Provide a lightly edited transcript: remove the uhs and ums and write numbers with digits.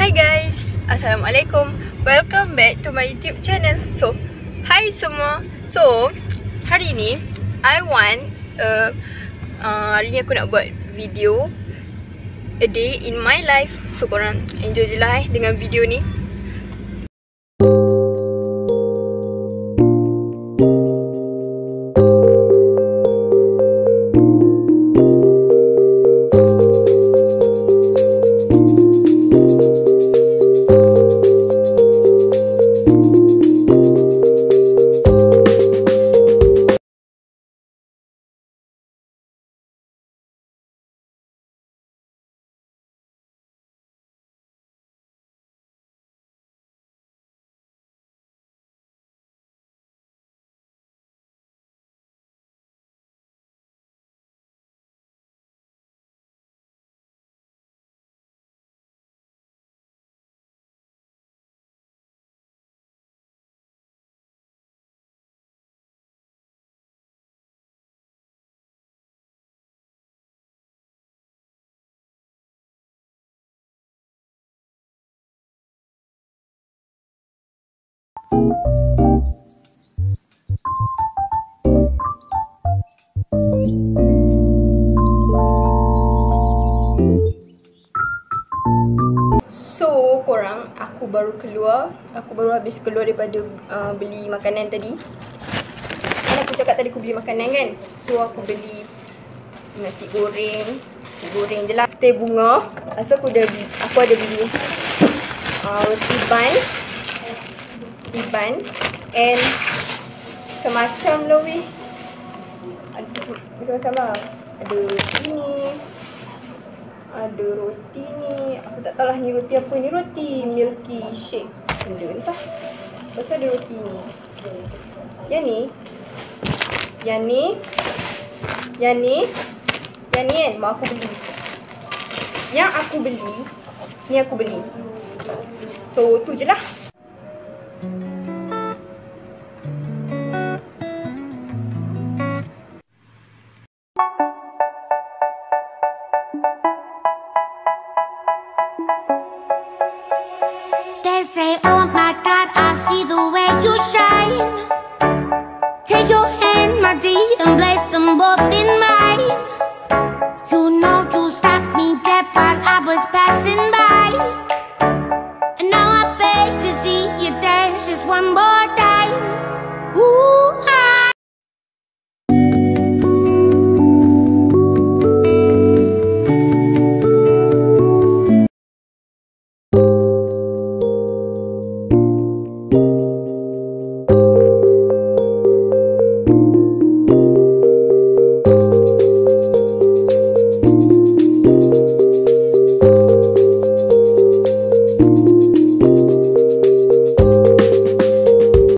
Hi guys, Assalamualaikum. Welcome back to my YouTube channel. So, hi semua. So, hari ni hari ni aku nak buat video a day in my life. So, korang enjoy je lah dengan video ni. So korang, aku baru habis keluar daripada beli makanan tadi. Kan aku cakap tadi aku beli makanan kan. So aku beli nasi goreng je lah, teh bunga. So aku ada beli roti bun and semacam lah weh. Macam-macam lah. Ada ini, ada roti ni. Aku tak tahu lah ni roti apa. Ni roti milky shake benda entah. Lepas tu ada roti ni. Yang ni kan mak aku beli. Yang aku beli, ni aku beli. So tu je lah. They say, oh my God, I see the way you shine.